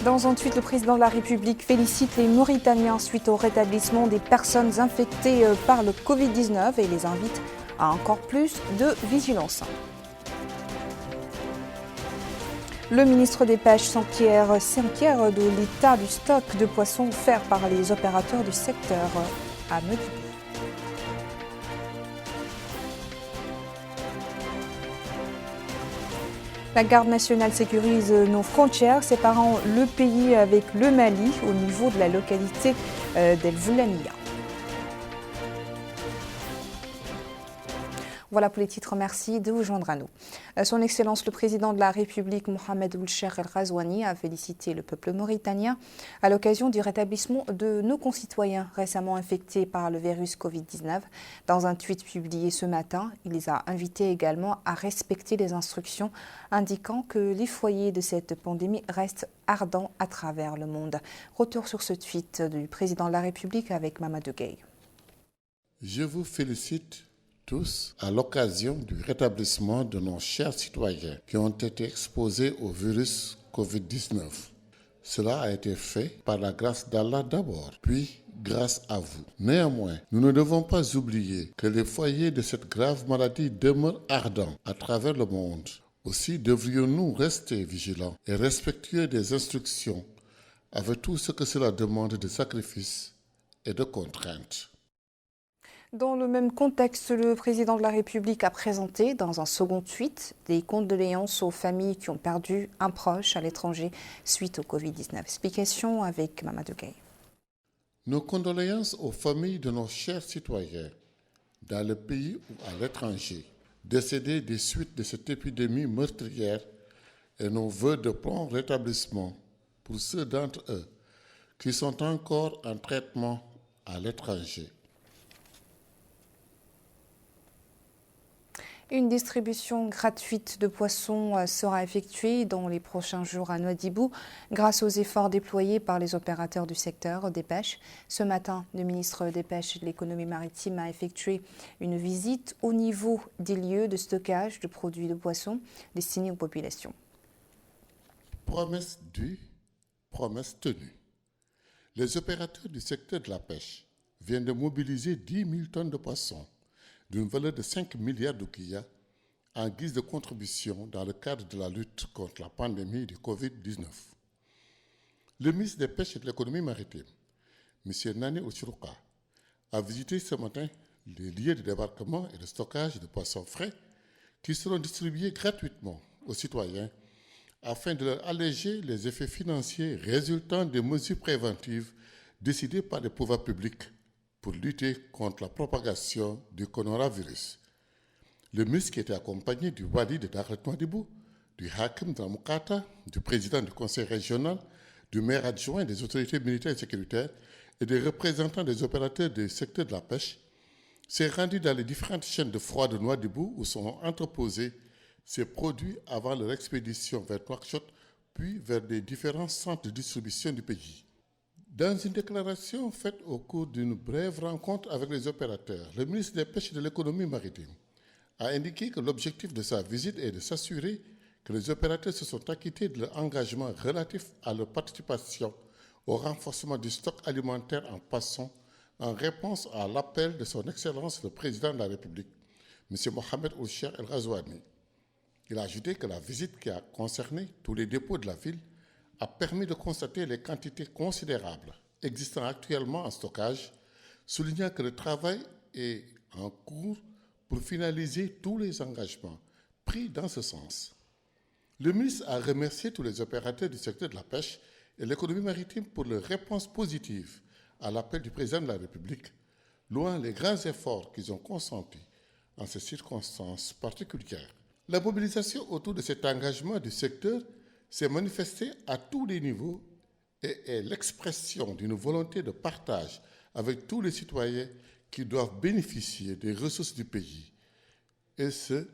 Dans un tweet, le président de la République félicite les Mauritaniens suite au rétablissement des personnes infectées par le Covid-19 et les invite à encore plus de vigilance. Le ministre des Pêches s'inquiète de l'état du stock de poissons offert par les opérateurs du secteur à Medibou. La garde nationale sécurise nos frontières, séparant le pays avec le Mali au niveau de la localité d'El Voulania. Voilà pour les titres, merci de vous joindre à nous. Son Excellence le Président de la République, Mohamed Ould Cheikh El Ghazouani, a félicité le peuple mauritanien à l'occasion du rétablissement de nos concitoyens récemment infectés par le virus Covid-19. Dans un tweet publié ce matin, il les a invités également à respecter les instructions indiquant que les foyers de cette pandémie restent ardents à travers le monde. Retour sur ce tweet du Président de la République avec Mamadou Gueye. Je vous félicite tous à l'occasion du rétablissement de nos chers citoyens qui ont été exposés au virus Covid-19. Cela a été fait par la grâce d'Allah d'abord, puis grâce à vous. Néanmoins, nous ne devons pas oublier que les foyers de cette grave maladie demeurent ardents à travers le monde. Aussi devrions-nous rester vigilants et respectueux des instructions avec tout ce que cela demande de sacrifices et de contraintes. Dans le même contexte, le président de la République a présenté dans un second tweet des condoléances aux familles qui ont perdu un proche à l'étranger suite au Covid-19. Explication avec Mamadou Gueye. Nos condoléances aux familles de nos chers citoyens dans le pays ou à l'étranger décédés des suites de cette épidémie meurtrière et nos vœux de prompt rétablissement pour ceux d'entre eux qui sont encore en traitement à l'étranger. Une distribution gratuite de poissons sera effectuée dans les prochains jours à Nouadhibou grâce aux efforts déployés par les opérateurs du secteur des pêches. Ce matin, le ministre des Pêches et de l'Économie maritime a effectué une visite au niveau des lieux de stockage de produits de poissons destinés aux populations. Promesse due, promesse tenue. Les opérateurs du secteur de la pêche viennent de mobiliser 10 000 tonnes de poissons d'une valeur de 5 milliards de d'oukiya en guise de contribution dans le cadre de la lutte contre la pandémie du Covid-19. Le ministre des Pêches et de l'Économie maritime, M. Nani Ochirouka, a visité ce matin les lieux de débarquement et de stockage de poissons frais qui seront distribués gratuitement aux citoyens afin de leur alléger les effets financiers résultant des mesures préventives décidées par les pouvoirs publics pour lutter contre la propagation du coronavirus. Le ministre qui était accompagné du wali de Dakhlet Nouadhibou, du hakim de la Moukata, du président du conseil régional, du maire adjoint, des autorités militaires et sécuritaires et des représentants des opérateurs du secteur de la pêche, s'est rendu dans les différentes chaînes de froid de Nouadhibou où sont entreposés ces produits avant leur expédition vers Nouakchott, puis vers les différents centres de distribution du pays. Dans une déclaration faite au cours d'une brève rencontre avec les opérateurs, le ministre des Pêches et de l'Économie maritime a indiqué que l'objectif de sa visite est de s'assurer que les opérateurs se sont acquittés de leur engagement relatif à leur participation au renforcement du stock alimentaire en poissons en réponse à l'appel de son Excellence le Président de la République, M. Mohamed Ould Cheikh El Ghazouani. Il a ajouté que la visite qui a concerné tous les dépôts de la ville a permis de constater les quantités considérables existant actuellement en stockage, soulignant que le travail est en cours pour finaliser tous les engagements pris dans ce sens. Le ministre a remercié tous les opérateurs du secteur de la pêche et de l'économie maritime pour leur réponse positive à l'appel du président de la République, louant les grands efforts qu'ils ont consentis en ces circonstances particulières. La mobilisation autour de cet engagement du secteur s'est manifestée à tous les niveaux et est l'expression d'une volonté de partage avec tous les citoyens qui doivent bénéficier des ressources du pays, et ce,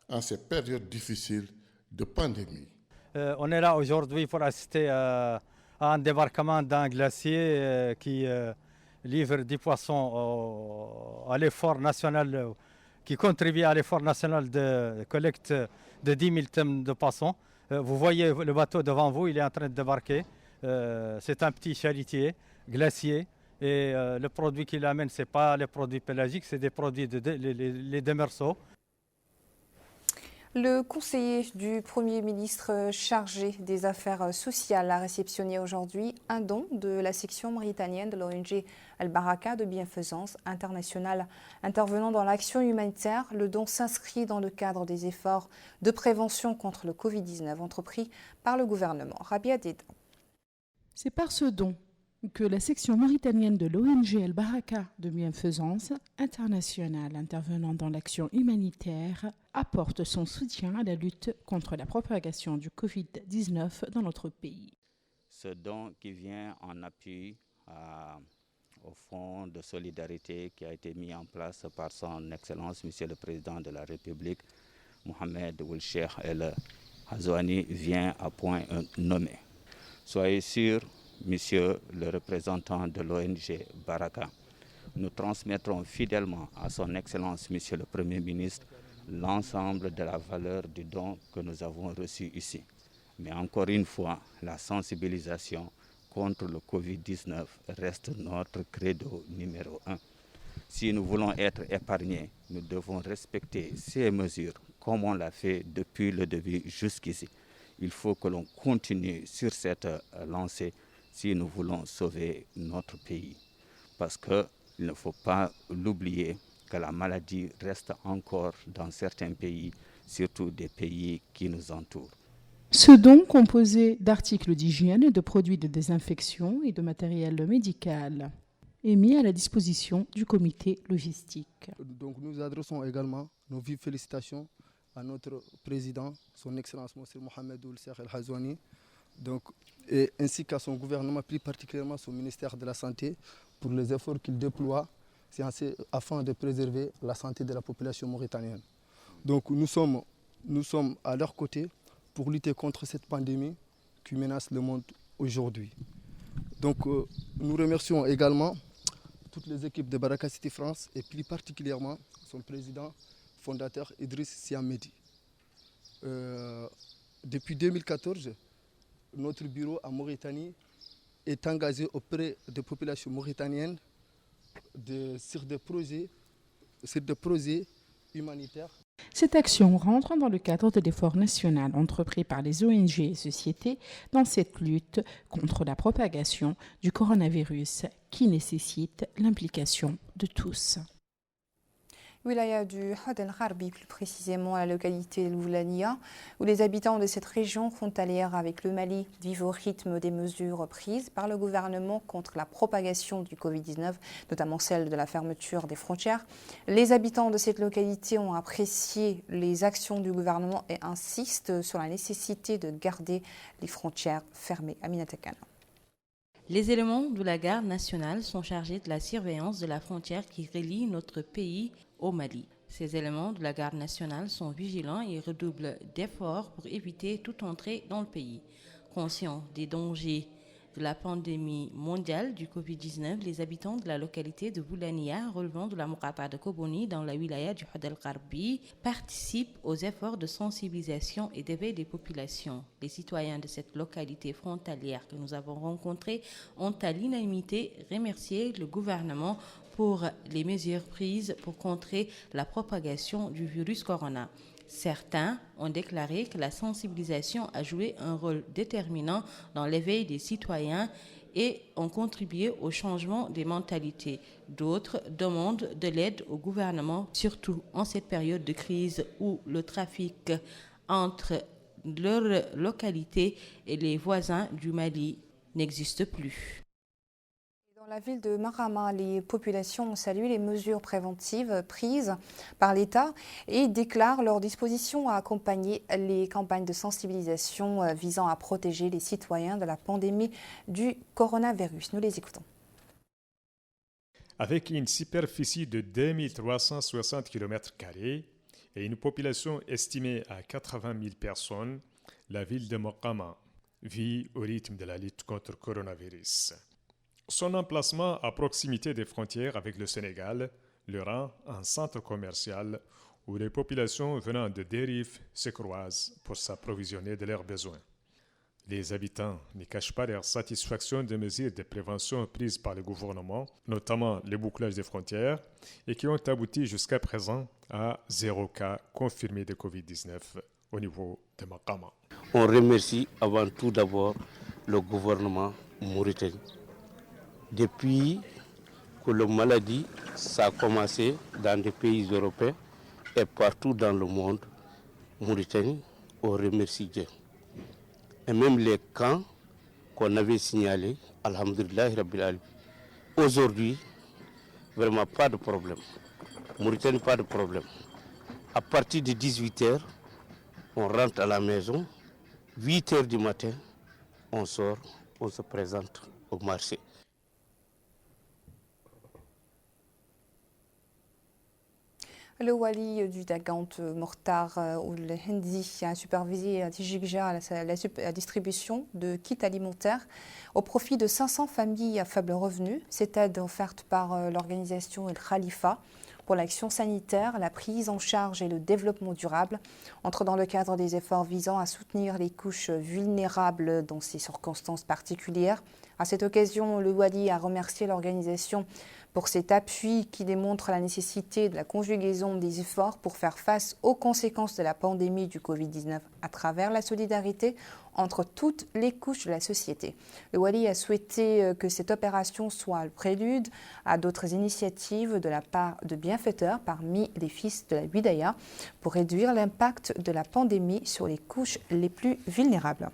en ces périodes difficiles de pandémie. On est là aujourd'hui pour assister à un débarquement d'un glacier qui livre des poissons à l'effort national, qui contribue à l'effort national de collecte de 10 000 tonnes de poissons. Vous voyez le bateau devant vous, il est en train de débarquer. C'est un petit chalutier glacier. Et le produit qu'il amène, ce n'est pas les produits pélagiques, c'est des produits les démerceaux. Le conseiller du Premier ministre chargé des affaires sociales a réceptionné aujourd'hui un don de la section mauritanienne de l'ONG Al-Baraka de bienfaisance internationale intervenant dans l'action humanitaire. Le don s'inscrit dans le cadre des efforts de prévention contre le Covid-19 entrepris par le gouvernement. Rabia Deda. C'est par ce don que la section mauritanienne de l'ONG Al-Baraka de bienfaisance internationale intervenant dans l'action humanitaire apporte son soutien à la lutte contre la propagation du Covid-19 dans notre pays. Ce don qui vient en appui au fonds de solidarité qui a été mis en place par son Excellence, Monsieur le Président de la République, Mohamed Ould Cheikh El Ghazouani, vient à point nommé. Soyez sûr, Monsieur le représentant de l'ONG Baraka, nous transmettrons fidèlement à son Excellence, Monsieur le Premier ministre, l'ensemble de la valeur du don que nous avons reçu ici. Mais encore une fois, la sensibilisation contre le Covid-19 reste notre credo numéro 1. Si nous voulons être épargnés, nous devons respecter ces mesures comme on l'a fait depuis le début jusqu'ici. Il faut que l'on continue sur cette lancée si nous voulons sauver notre pays. Parce qu'il ne faut pas l'oublier que la maladie reste encore dans certains pays, surtout des pays qui nous entourent. Ce don, composé d'articles d'hygiène et de produits de désinfection et de matériel médical, est mis à la disposition du comité logistique. Donc nous adressons également nos vives félicitations à notre président, son Excellence M. Mohamed Ould Cheikh El Ghazouani, ainsi qu'à son gouvernement, plus particulièrement son ministère de la Santé, pour les efforts qu'il déploie afin de préserver la santé de la population mauritanienne. Donc nous sommes à leur côté pour lutter contre cette pandémie qui menace le monde aujourd'hui. Donc nous remercions également toutes les équipes de Baraka City France et plus particulièrement son président fondateur Idriss Sy Ahmedi. Depuis 2014, notre bureau en Mauritanie est engagé auprès des populations mauritaniennes sur des projets humanitaires. Cette action rentre dans le cadre de l'effort national entrepris par les ONG et sociétés dans cette lutte contre la propagation du coronavirus qui nécessite l'implication de tous. Wilaya du Had El Gharbi, plus précisément à la localité de Loulania, où les habitants de cette région frontalière avec le Mali vivent au rythme des mesures prises par le gouvernement contre la propagation du Covid-19, notamment celle de la fermeture des frontières. Les habitants de cette localité ont apprécié les actions du gouvernement et insistent sur la nécessité de garder les frontières fermées. Aminata Khan. Les éléments de la garde nationale sont chargés de la surveillance de la frontière qui relie notre pays au Mali. Ces éléments de la garde nationale sont vigilants et redoublent d'efforts pour éviter toute entrée dans le pays. Conscients des dangers de la pandémie mondiale du Covid-19, les habitants de la localité de Boulania, relevant de la Moukata de Koboni dans la wilaya du Had El Gharbi, participent aux efforts de sensibilisation et d'éveil des populations. Les citoyens de cette localité frontalière que nous avons rencontrés ont à l'unanimité remercié le gouvernement pour les mesures prises pour contrer la propagation du virus corona. Certains ont déclaré que la sensibilisation a joué un rôle déterminant dans l'éveil des citoyens et ont contribué au changement des mentalités. D'autres demandent de l'aide au gouvernement, surtout en cette période de crise où le trafic entre leur localité et les voisins du Mali n'existe plus. Dans la ville de Marama, les populations ont salué les mesures préventives prises par l'État et déclarent leur disposition à accompagner les campagnes de sensibilisation visant à protéger les citoyens de la pandémie du coronavirus. Nous les écoutons. Avec une superficie de 2360 km² et une population estimée à 80 000 personnes, la ville de Marama vit au rythme de la lutte contre le coronavirus. Son emplacement à proximité des frontières avec le Sénégal le rend un centre commercial où les populations venant de dérives se croisent pour s'approvisionner de leurs besoins. Les habitants ne cachent pas leur satisfaction des mesures de prévention prises par le gouvernement, notamment le bouclage des frontières, et qui ont abouti jusqu'à présent à 0 cas confirmés de Covid-19 au niveau de Makama. On remercie avant tout d'abord le gouvernement mauritanien. Depuis que la maladie ça a commencé dans des pays européens et partout dans le monde, Mauritanie, on remercie Dieu. Et même les camps qu'on avait signalés, alhamdulillah, Rabbil Alamin. Aujourd'hui, vraiment pas de problème. Mauritanie, pas de problème. À partir de 18h, on rentre à la maison. 8h du matin, on sort, on se présente au marché. Le wali du Dagant Mortar ou le Hindi a supervisé à Tijigja la distribution de kits alimentaires au profit de 500 familles à faible revenu. Cette aide offerte par l'organisation El Khalifa pour l'action sanitaire, la prise en charge et le développement durable entre dans le cadre des efforts visant à soutenir les couches vulnérables dans ces circonstances particulières. À cette occasion, le wali a remercié l'organisation pour cet appui qui démontre la nécessité de la conjugaison des efforts pour faire face aux conséquences de la pandémie du Covid-19 à travers la solidarité entre toutes les couches de la société. Le wali a souhaité que cette opération soit le prélude à d'autres initiatives de la part de bienfaiteurs parmi les fils de la Bidaya pour réduire l'impact de la pandémie sur les couches les plus vulnérables.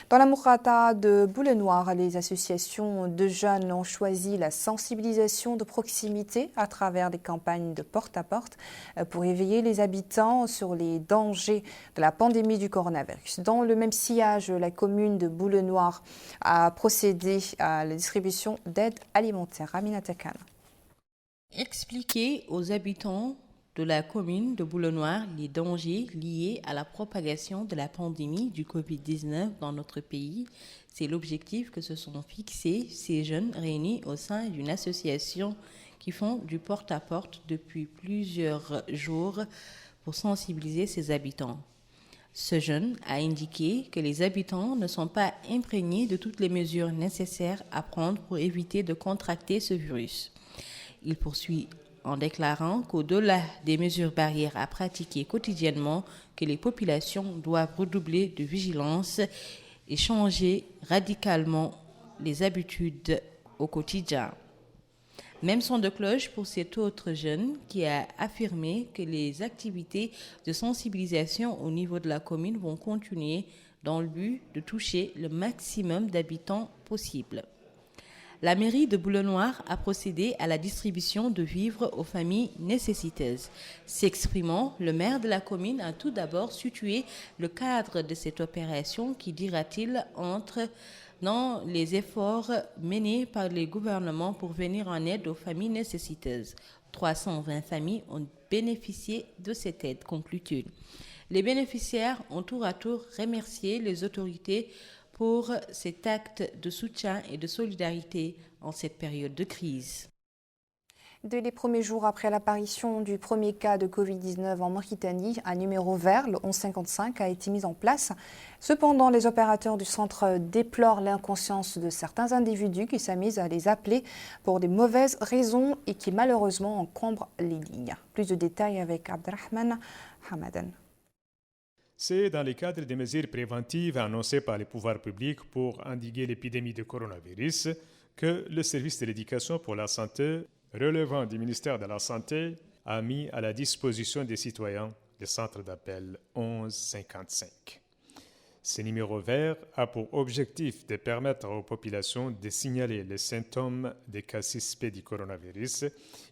Dans la Mourata de Boule-Noire, les associations de jeunes ont choisi la sensibilisation de proximité à travers des campagnes de porte-à-porte pour éveiller les habitants sur les dangers de la pandémie du coronavirus. Dans le même sillage, la commune de Boule-Noire a procédé à la distribution d'aide alimentaire. Amina Takan. Expliquer aux habitants de la commune de Boule-Noire les dangers liés à la propagation de la pandémie du Covid-19 dans notre pays. C'est l'objectif que se sont fixés ces jeunes réunis au sein d'une association qui font du porte-à-porte depuis plusieurs jours pour sensibiliser ses habitants. Ce jeune a indiqué que les habitants ne sont pas imprégnés de toutes les mesures nécessaires à prendre pour éviter de contracter ce virus. Il poursuit en déclarant qu'au-delà des mesures barrières à pratiquer quotidiennement, que les populations doivent redoubler de vigilance et changer radicalement les habitudes au quotidien. Même son de cloche pour cet autre jeune qui a affirmé que les activités de sensibilisation au niveau de la commune vont continuer dans le but de toucher le maximum d'habitants possible. La mairie de Boule-Noire a procédé à la distribution de vivres aux familles nécessiteuses. S'exprimant, le maire de la commune a tout d'abord situé le cadre de cette opération qui, dira-t-il, entre dans les efforts menés par les gouvernements pour venir en aide aux familles nécessiteuses. 320 familles ont bénéficié de cette aide, conclut-il. Les bénéficiaires ont tour à tour remercié les autorités pour cet acte de soutien et de solidarité en cette période de crise. Dès les premiers jours après l'apparition du premier cas de Covid-19 en Mauritanie, un numéro vert, le 1155, a été mis en place. Cependant, les opérateurs du centre déplorent l'inconscience de certains individus qui s'amusent à les appeler pour des mauvaises raisons et qui malheureusement encombrent les lignes. Plus de détails avec Abdelrahman Hamadan. C'est dans le cadre des mesures préventives annoncées par les pouvoirs publics pour endiguer l'épidémie de coronavirus que le service de l'éducation pour la santé, relevant du ministère de la Santé, a mis à la disposition des citoyens le centre d'appel 1155. Ce numéro vert a pour objectif de permettre aux populations de signaler les symptômes des cas suspects du coronavirus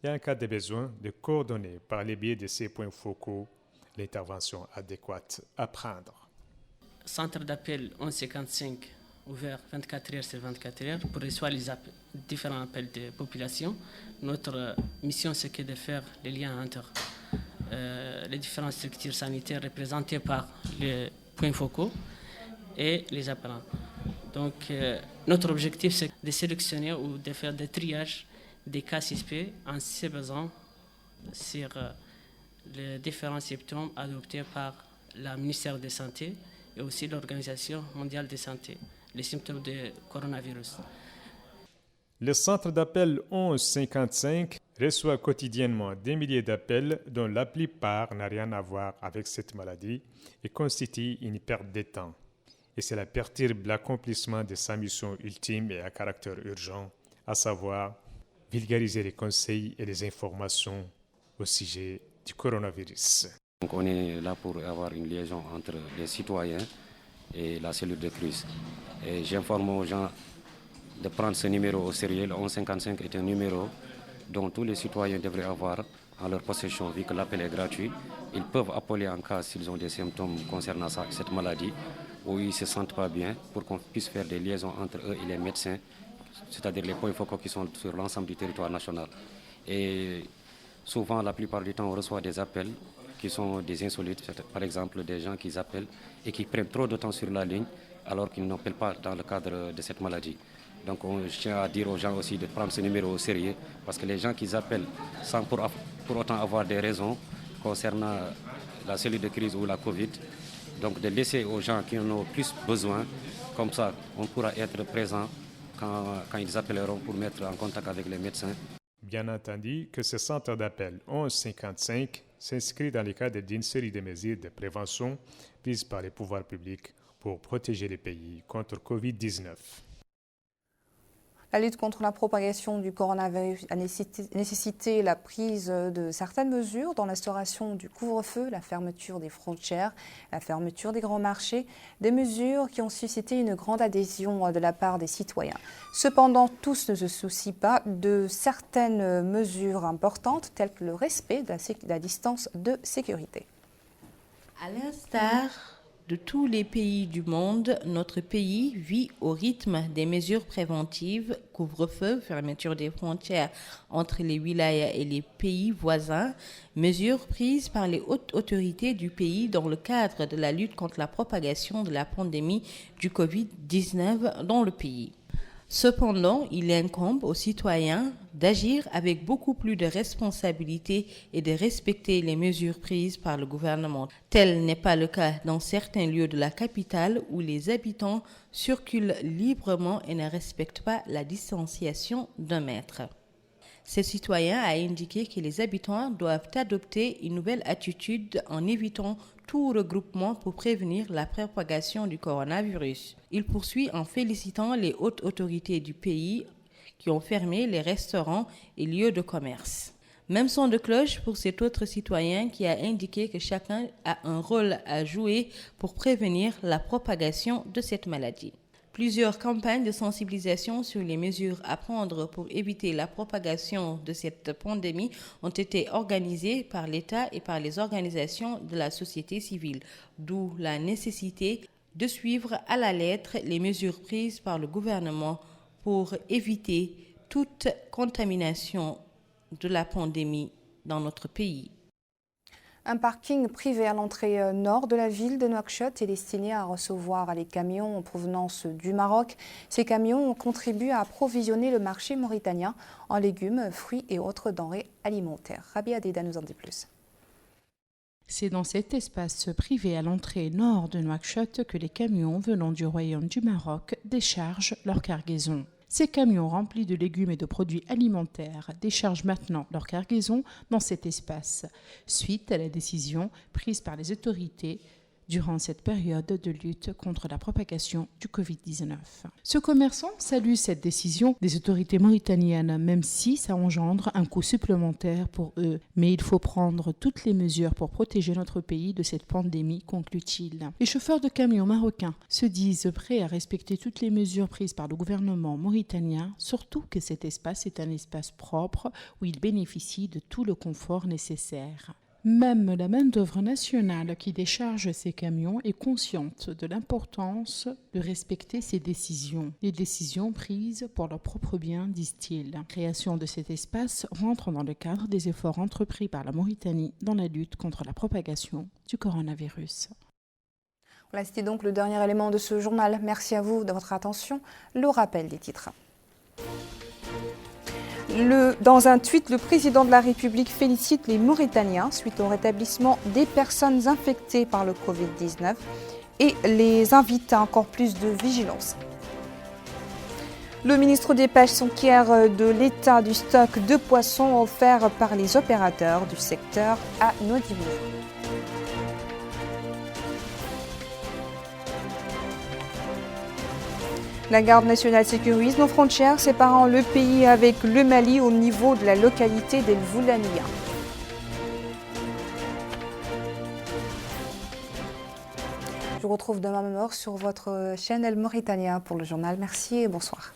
et en cas de besoin de coordonner par le biais de ces points focaux l'intervention adéquate à prendre. Centre d'appel 1155 ouvert 24 heures sur 24 heures pour recevoir les différents appels de population. Notre mission, c'est de faire les liens entre les différentes structures sanitaires représentées par les points focaux et les appelants. Donc, notre objectif, c'est de sélectionner ou de faire des triages des cas suspects en se basant sur les différents symptômes adoptés par le ministère de la Santé et aussi l'Organisation mondiale de la santé, les symptômes du coronavirus. Le centre d'appel 1155 reçoit quotidiennement des milliers d'appels dont la plupart n'ont rien à voir avec cette maladie et constituent une perte de temps. Et cela perturbe l'accomplissement de sa mission ultime et à caractère urgent, à savoir vulgariser les conseils et les informations au sujet du coronavirus. Donc on est là pour avoir une liaison entre les citoyens et la cellule de crise. Et j'informe aux gens de prendre ce numéro au sérieux. Le 1155 est un numéro dont tous les citoyens devraient avoir en leur possession, vu que l'appel est gratuit. Ils peuvent appeler en cas s'ils ont des symptômes concernant cette maladie ou ils ne se sentent pas bien, pour qu'on puisse faire des liaisons entre eux et les médecins, c'est-à-dire les points focaux qui sont sur l'ensemble du territoire national. Et souvent, la plupart du temps, on reçoit des appels qui sont des insolites, par exemple des gens qui appellent et qui prennent trop de temps sur la ligne alors qu'ils n'appellent pas dans le cadre de cette maladie. Donc je tiens à dire aux gens aussi de prendre ce numéro au sérieux, parce que les gens qui appellent sans pour autant avoir des raisons concernant la cellule de crise ou la Covid, donc de laisser aux gens qui en ont plus besoin, comme ça on pourra être présent quand ils appelleront pour mettre en contact avec les médecins. Bien entendu que ce centre d'appel 1155 s'inscrit dans le cadre d'une série de mesures de prévention prises par les pouvoirs publics pour protéger les pays contre Covid-19. La lutte contre la propagation du coronavirus a nécessité la prise de certaines mesures dans l'instauration du couvre-feu, la fermeture des frontières, la fermeture des grands marchés, des mesures qui ont suscité une grande adhésion de la part des citoyens. Cependant, tous ne se soucient pas de certaines mesures importantes telles que le respect de la distance de sécurité. À l'instar de tous les pays du monde, notre pays vit au rythme des mesures préventives, couvre-feu, fermeture des frontières entre les wilayas et les pays voisins, mesures prises par les hautes autorités du pays dans le cadre de la lutte contre la propagation de la pandémie du Covid-19 dans le pays. Cependant, il incombe aux citoyens d'agir avec beaucoup plus de responsabilité et de respecter les mesures prises par le gouvernement. Tel n'est pas le cas dans certains lieux de la capitale où les habitants circulent librement et ne respectent pas la distanciation d'1 mètre. Ces citoyens a indiqué que les habitants doivent adopter une nouvelle attitude en évitant tout regroupement pour prévenir la propagation du coronavirus. Il poursuit en félicitant les hautes autorités du pays qui ont fermé les restaurants et lieux de commerce. Même son de cloche pour cet autre citoyen qui a indiqué que chacun a un rôle à jouer pour prévenir la propagation de cette maladie. Plusieurs campagnes de sensibilisation sur les mesures à prendre pour éviter la propagation de cette pandémie ont été organisées par l'État et par les organisations de la société civile, d'où la nécessité de suivre à la lettre les mesures prises par le gouvernement pour éviter toute contamination de la pandémie dans notre pays. Un parking privé à l'entrée nord de la ville de Nouakchott est destiné à recevoir les camions en provenance du Maroc. Ces camions contribuent à approvisionner le marché mauritanien en légumes, fruits et autres denrées alimentaires. Rabia Deda nous en dit plus. C'est dans cet espace privé à l'entrée nord de Nouakchott que les camions venant du Royaume du Maroc déchargent leur cargaison. Ces camions remplis de légumes et de produits alimentaires déchargent maintenant leur cargaison dans cet espace, suite à la décision prise par les autorités durant cette période de lutte contre la propagation du Covid-19. Ce commerçant salue cette décision des autorités mauritaniennes, même si ça engendre un coût supplémentaire pour eux. Mais il faut prendre toutes les mesures pour protéger notre pays de cette pandémie, conclut-il. Les chauffeurs de camions marocains se disent prêts à respecter toutes les mesures prises par le gouvernement mauritanien, surtout que cet espace est un espace propre où ils bénéficient de tout le confort nécessaire. Même la main-d'œuvre nationale qui décharge ces camions est consciente de l'importance de respecter ces décisions. Les décisions prises pour leur propre bien, disent-ils. La création de cet espace rentre dans le cadre des efforts entrepris par la Mauritanie dans la lutte contre la propagation du coronavirus. Voilà, c'était donc le dernier élément de ce journal. Merci à vous de votre attention. Le rappel des titres. Dans un tweet, le président de la République félicite les Mauritaniens suite au rétablissement des personnes infectées par le Covid-19. et les invite à encore plus de vigilance. Le ministre des Pêches s'enquiert de l'état du stock de poissons offert par les opérateurs du secteur à Nouadhibou. La garde nationale sécurise nos frontières séparant le pays avec le Mali au niveau de la localité d'El Voulania. Je vous retrouve demain même heure sur votre chaîne El Mauritania pour le journal. Merci et bonsoir.